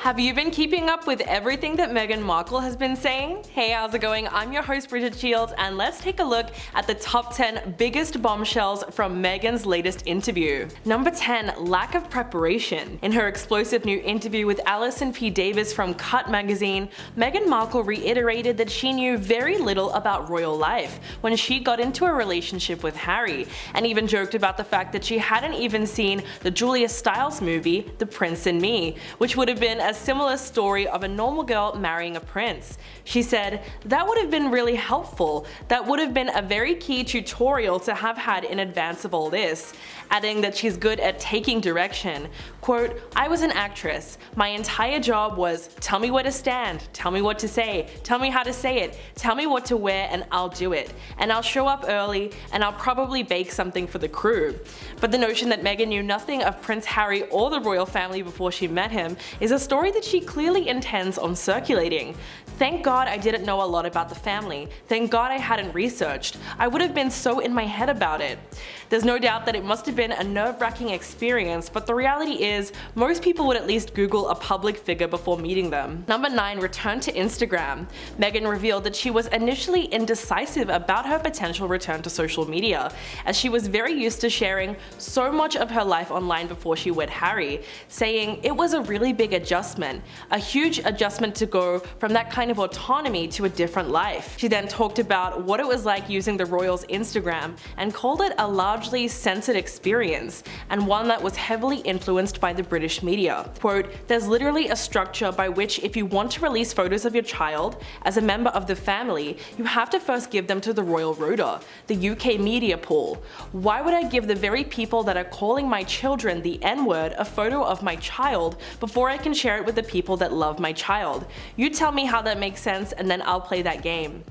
Have you been keeping up with everything that Meghan Markle has been saying? Hey, how's it going? I'm your host Bridget Shields, and let's take a look at the top 10 biggest bombshells from Meghan's latest interview. Number 10. Lack of preparation. In her explosive new interview with Alison P. Davis from Cut magazine, Meghan Markle reiterated that she knew very little about royal life when she got into a relationship with Harry, and even joked about the fact that she hadn't even seen the Julia Stiles movie, The Prince and Me, which would have been a similar story of a normal girl marrying a prince. She said, "That would have been really helpful. That would have been a very key tutorial to have had in advance of all this," adding that she's good at taking direction. Quote, "I was an actress. My entire job was tell me where to stand, tell me what to say, tell me how to say it, tell me what to wear and I'll do it. And I'll show up early and I'll probably bake something for the crew." But the notion that Meghan knew nothing of Prince Harry or the royal family before she met him is a story that she clearly intends on circulating. "Thank God I didn't know a lot about the family. Thank God I hadn't researched. I would have been so in my head about it." There's no doubt that it must have been a nerve-wracking experience, but the reality is most people would at least Google a public figure before meeting them. Number 9. Return to Instagram. Meghan revealed that she was initially indecisive about her potential return to social media, as she was very used to sharing so much of her life online before she wed Harry, saying it was a really big adjustment, a huge adjustment to go from that kind of autonomy to a different life. She then talked about what it was like using the royals' Instagram and called it a largely censored experience, and one that was heavily influenced by the British media. Quote, "There's literally a structure by which if you want to release photos of your child as a member of the family, you have to first give them to the Royal Rota, the UK media pool. Why would I give the very people that are calling my children the N-word a photo of my child before I can share it with the people that love my child? You tell me how that makes sense and then I'll play that game."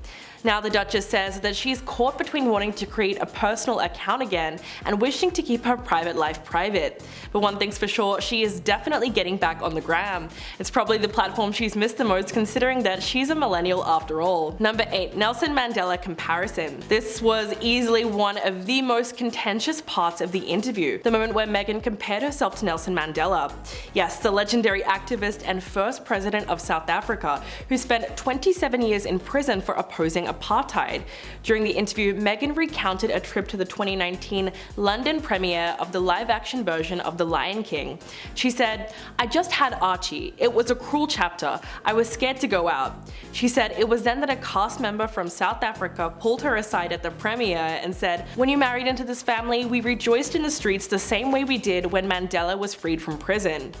Now the Duchess says that she's caught between wanting to create a personal account again and wishing to keep her private life private. But one thing's for sure, she is definitely getting back on the gram. It's probably the platform she's missed the most considering that she's a millennial after all. Number 8. Nelson Mandela comparison. This was easily one of the most contentious parts of the interview, the moment where Meghan compared herself to Nelson Mandela. Yes, the legendary activist and first president of South Africa, who spent 27 years in prison for opposing apartheid. During the interview, Meghan recounted a trip to the 2019 London premiere of the live-action version of The Lion King. She said, "I just had Archie. It was a cruel chapter. I was scared to go out." She said it was then that a cast member from South Africa pulled her aside at the premiere and said, "When you married into this family, we rejoiced in the streets the same way we did when Mandela was freed from prison."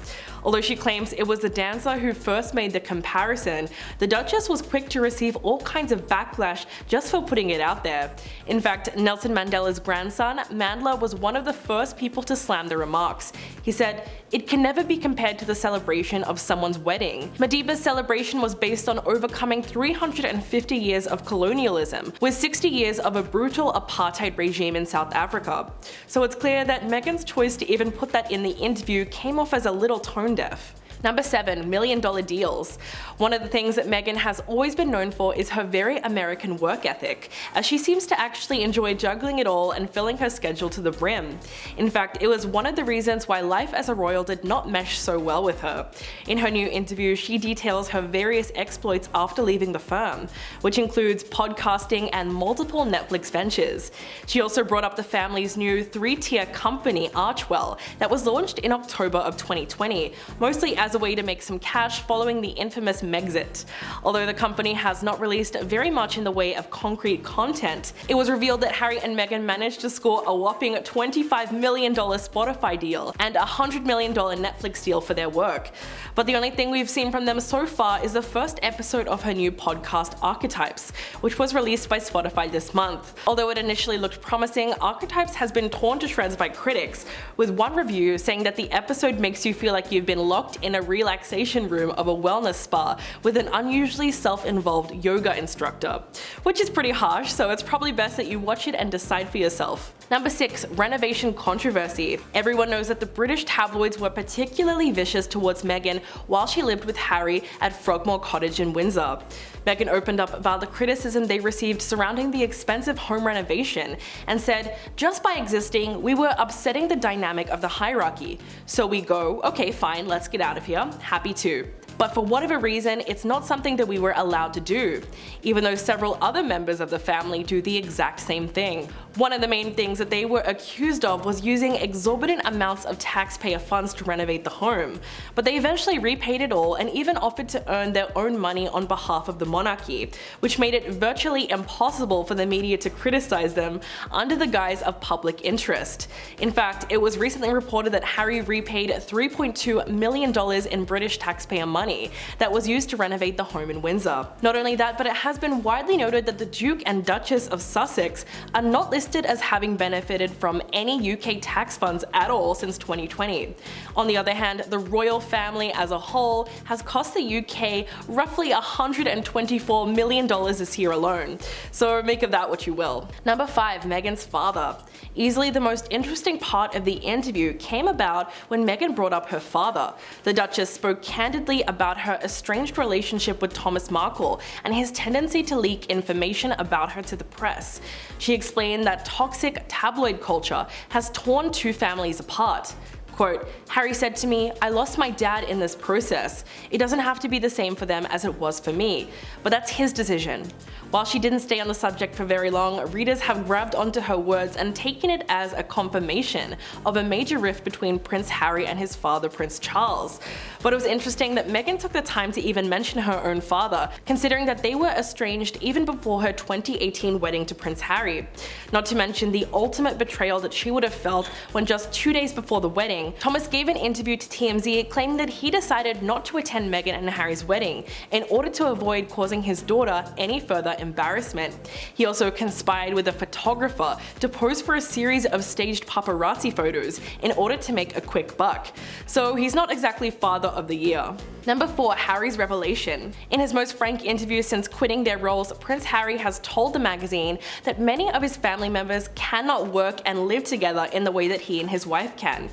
Although she claims it was the dancer who first made the comparison, the Duchess was quick to receive all kinds of backlash just for putting it out there. In fact, Nelson Mandela's grandson, Mandela, was one of the first people to slam the remarks. He said, "It can never be compared to the celebration of someone's wedding. Madiba's celebration was based on overcoming 350 years of colonialism, with 60 years of a brutal apartheid regime in South Africa." So it's clear that Meghan's choice to even put that in the interview came off as a little tone deaf. Number 7. Million-dollar deals. One of the things that Meghan has always been known for is her very American work ethic, as she seems to actually enjoy juggling it all and filling her schedule to the brim. In fact, it was one of the reasons why life as a royal did not mesh so well with her. In her new interview, she details her various exploits after leaving the firm, which includes podcasting and multiple Netflix ventures. She also brought up the family's new 3-tier company, Archwell, that was launched in October of 2020, mostly as a way to make some cash following the infamous Megxit. Although the company has not released very much in the way of concrete content, it was revealed that Harry and Meghan managed to score a whopping $25 million Spotify deal and a $100 million Netflix deal for their work. But the only thing we've seen from them so far is the first episode of her new podcast Archetypes, which was released by Spotify this month. Although it initially looked promising, Archetypes has been torn to shreds by critics, with one review saying that the episode makes you feel like you've been locked in a relaxation room of a wellness spa with an unusually self-involved yoga instructor, which is pretty harsh, so it's probably best that you watch it and decide for yourself. Number 6. Renovation Controversy. Everyone knows that the British tabloids were particularly vicious towards Meghan while she lived with Harry at Frogmore Cottage in Windsor. Meghan opened up about the criticism they received surrounding the expensive home renovation and said, "Just by existing, we were upsetting the dynamic of the hierarchy. So we go, okay fine, let's get out of here, happy to." But for whatever reason, it's not something that we were allowed to do, even though several other members of the family do the exact same thing. One of the main things that they were accused of was using exorbitant amounts of taxpayer funds to renovate the home, but they eventually repaid it all and even offered to earn their own money on behalf of the monarchy, which made it virtually impossible for the media to criticize them under the guise of public interest. In fact, it was recently reported that Harry repaid $3.2 million in British taxpayer money that was used to renovate the home in Windsor. Not only that, but it has been widely noted that the Duke and Duchess of Sussex are not listed as having benefited from any UK tax funds at all since 2020. On the other hand, the royal family as a whole has cost the UK roughly $124 million this year alone, so make of that what you will. Number 5. Meghan's father. Easily the most interesting part of the interview came about when Meghan brought up her father. The Duchess spoke candidly about her estranged relationship with Thomas Markle and his tendency to leak information about her to the press. She explained that toxic tabloid culture has torn two families apart. Quote, "Harry said to me, I lost my dad in this process. It doesn't have to be the same for them as it was for me, but that's his decision." While she didn't stay on the subject for very long, readers have grabbed onto her words and taken it as a confirmation of a major rift between Prince Harry and his father, Prince Charles. But it was interesting that Meghan took the time to even mention her own father, considering that they were estranged even before her 2018 wedding to Prince Harry. Not to mention the ultimate betrayal that she would have felt when just 2 days before the wedding, Thomas gave an interview to TMZ claiming that he decided not to attend Meghan and Harry's wedding in order to avoid causing his daughter any further embarrassment. He also conspired with a photographer to pose for a series of staged paparazzi photos in order to make a quick buck. So he's not exactly father of the year. Number 4. Harry's revelation. In his most frank interview since quitting their roles, Prince Harry has told the magazine that many of his family members cannot work and live together in the way that he and his wife can.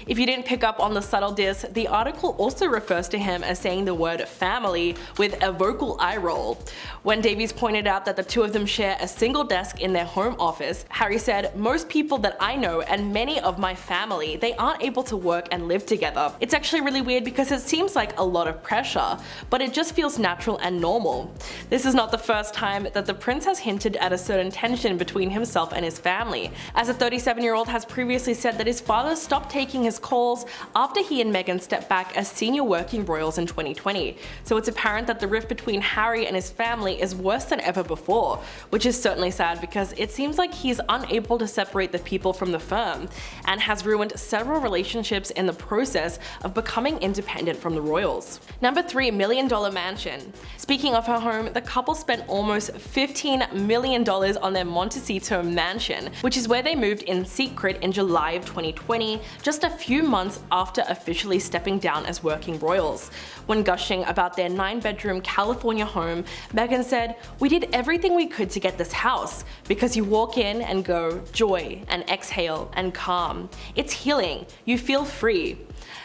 If you didn't pick up on the subtle diss, the article also refers to him as saying the word family with a vocal eye roll. When Davies pointed out that the two of them share a single desk in their home office, Harry said, "Most people that I know and many of my family, they aren't able to work and live together. It's actually really weird because it seems like a lot of pressure, but it just feels natural and normal." This is not the first time that the prince has hinted at a certain tension between himself and his family, as a 37-year-old has previously said that his father stopped taking his calls after he and Meghan stepped back as senior working royals in 2020. So it's apparent that the rift between Harry and his family is worse than ever before, which is certainly sad because it seems like he's unable to separate the people from the firm and has ruined several relationships in the process of becoming independent from the royals. Number 3. $1 million mansion. Speaking of her home, the couple spent almost $15 million on their Montecito mansion, which is where they moved in secret in July of 2020, just a few months after officially stepping down as working royals. When gushing about their 9-bedroom California home, Meghan said, "We did everything we could to get this house, because you walk in and go joy and exhale and calm. It's healing. You feel free."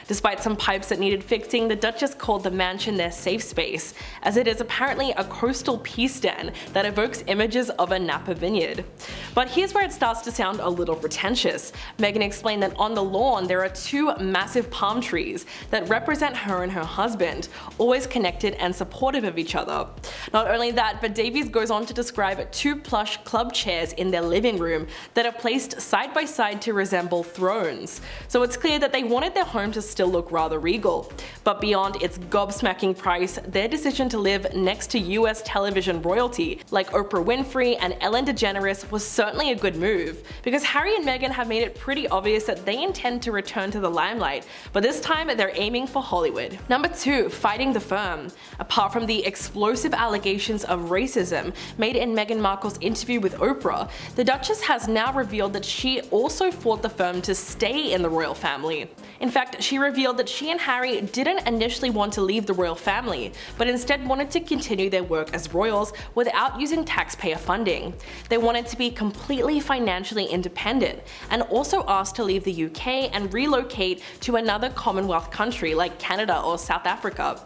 Despite some pipes that needed fixing, the Duchess called the mansion their safe space, as it is apparently a coastal peace den that evokes images of a Napa vineyard. But here's where it starts to sound a little pretentious. Meghan explained that on the lawn there are 2 massive palm trees that represent her and her husband, always connected and supportive of each other. Not only that, but Davies goes on to describe 2 plush club chairs in their living room that are placed side by side to resemble thrones. So it's clear that they wanted their home to still look rather regal. But beyond its gobsmacking price, their decision to live next to US television royalty like Oprah Winfrey and Ellen DeGeneres was certainly a good move, because Harry and Meghan have made it pretty obvious that they intend to return to the limelight, but this time they're aiming for Hollywood. Number 2. Fighting the firm. Apart from the explosive allegations of racism made in Meghan Markle's interview with Oprah, the Duchess has now revealed that she also fought the firm to stay in the royal family. In fact, she revealed that she and Harry didn't initially want to leave the royal family, but instead wanted to continue their work as royals without using taxpayer funding. They wanted to be completely financially independent, and also asked to leave the UK and relocate to another Commonwealth country like Canada or South Africa.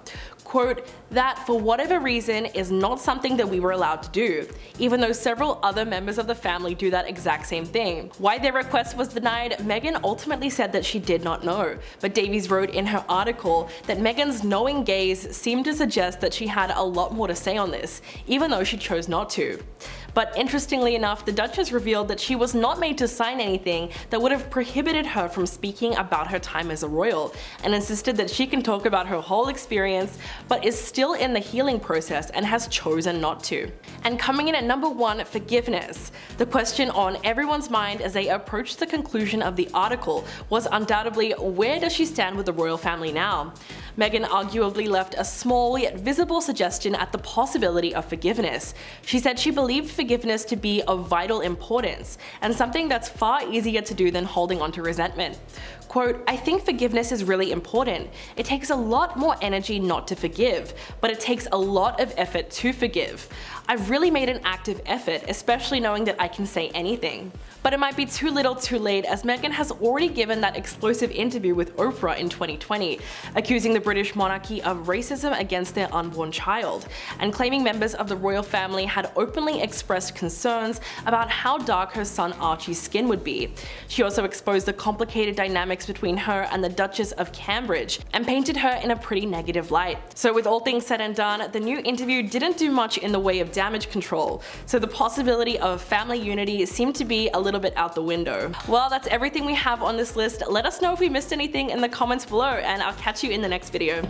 quote, that for whatever reason is not something that we were allowed to do, even though several other members of the family do that exact same thing. Why their request was denied, Meghan ultimately said that she did not know, but Davies wrote in her article that Meghan's knowing gaze seemed to suggest that she had a lot more to say on this, even though she chose not to. But interestingly enough, the Duchess revealed that she was not made to sign anything that would have prohibited her from speaking about her time as a royal, and insisted that she can talk about her whole experience, but is still in the healing process and has chosen not to. And coming in at number 1, forgiveness. The question on everyone's mind as they approached the conclusion of the article was undoubtedly, where does she stand with the royal family now? Meghan arguably left a small yet visible suggestion at the possibility of forgiveness. She said she believed forgiveness to be of vital importance, and something that's far easier to do than holding on to resentment. Quote, I think forgiveness is really important. It takes a lot more energy not to forgive, but it takes a lot of effort to forgive. I've really made an active effort, especially knowing that I can say anything. But it might be too little too late, as Meghan has already given that explosive interview with Oprah in 2020, accusing the British monarchy of racism against their unborn child, and claiming members of the royal family had openly expressed concerns about how dark her son Archie's skin would be. She also exposed the complicated dynamics between her and the Duchess of Cambridge, and painted her in a pretty negative light. So with all things said and done, the new interview didn't do much in the way of damage control, so the possibility of family unity seemed to be a little bit out the window. Well, that's everything we have on this list. Let us know if we missed anything in the comments below, and I'll catch you in the next video.